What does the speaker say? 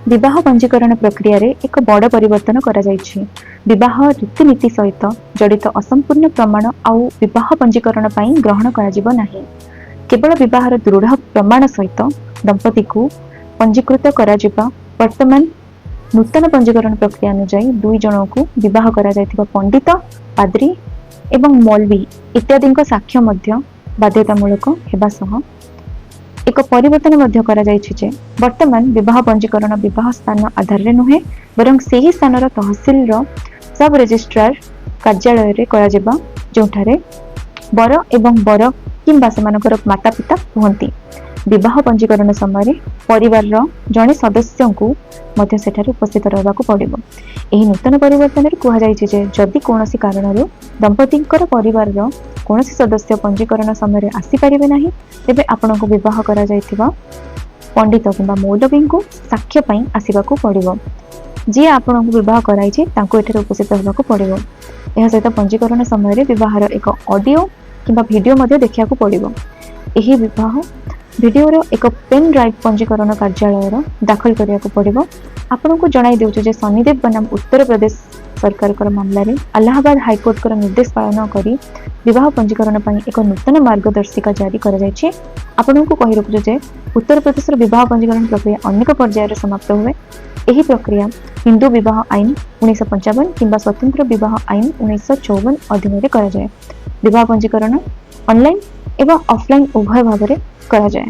विवाह पंजीकरण प्रक्रिया रे एक बड़ परिवर्तन करा जायछि। विवाह रीतिनीति सहित जड़ित असंपूर्ण प्रमाण आउ विवाह पंजीकरण पई ग्रहण करा जिवो नाही। केवल विवाहर दृढ़ प्रमाण सहित दंपति को पंजीकृत करा जिबा। वर्तमान नूतन पंजीकरण प्रक्रिया अनुसार दुई जन को विवाह करा जायथिबा पंडित, पाद्री एवं मौलवी इत्यादि साक्ष्य मध्य बाध्यतामूलक हेबा सह एक परिवर्तन मध्य करा जायछि जे वर्तमान विवाह पंजीकरण विवाह स्थान आधार रे नुहे बरं सेही स्थानर तहसील रो सब रजिस्ट्रार कार्यालय रे करा जेबा, जोठारे बर एवं बर किंबा सेमानकर माता पिता हुहंती। विवाह पंजीकरण समय परिवार रो जणे सदस्य को मध्य सेठारे उपस्थित रहबाकू पड़िबो। एही नूतन परिवर्तन रे कुहा जायछि जे जदि कोनोसी कारणरू दंपतिकर परिवार रो कोनोसी सदस्य पंजीकरण समय आसी परिबे नाही, तेबे आपनको विवाह करा जायथिबा पंडित किंबा मौलवी को साक्ष्य पई आसीबाकू पड़िबो। जी आपनको विवाह कराइछि तांको एठारे उपस्थित रहबाकू पड़िबो। एहा सहित पंजीकरण समय विवाहर एक ऑडियो किंबा वीडियो मध्ये देखियाकू पड़िबो। एही विवाह वीडियो रो एक पेन ड्राइव पंजीकरण कार्यालय रो दाखल करियाकू पड़िबो। आपनको जणाई देउछु जे सन्नीदेव बनाम उत्तर प्रदेश सरकार कर मामला रे इलाहाबाद हाईकोर्ट कर निर्देश पालन करी विवाह पंजीकरण पई एक नूतन मार्गदर्शिका जारी करा जायछि। आपनको कहि रखुछु जे उत्तर प्रदेश रो विवाह पंजीकरण प्रक्रिया अनेक पर्याय रे समाप्त हुए। एही प्रक्रिया हिंदू विवाह आईन 1955 किंबा स्वतंत्र विवाह आईन 1954 अधीन रे करा जाय। विवाह पंजीकरण ऑनलाइन एवं ऑफलाइन उभय भाव रे करा जाय।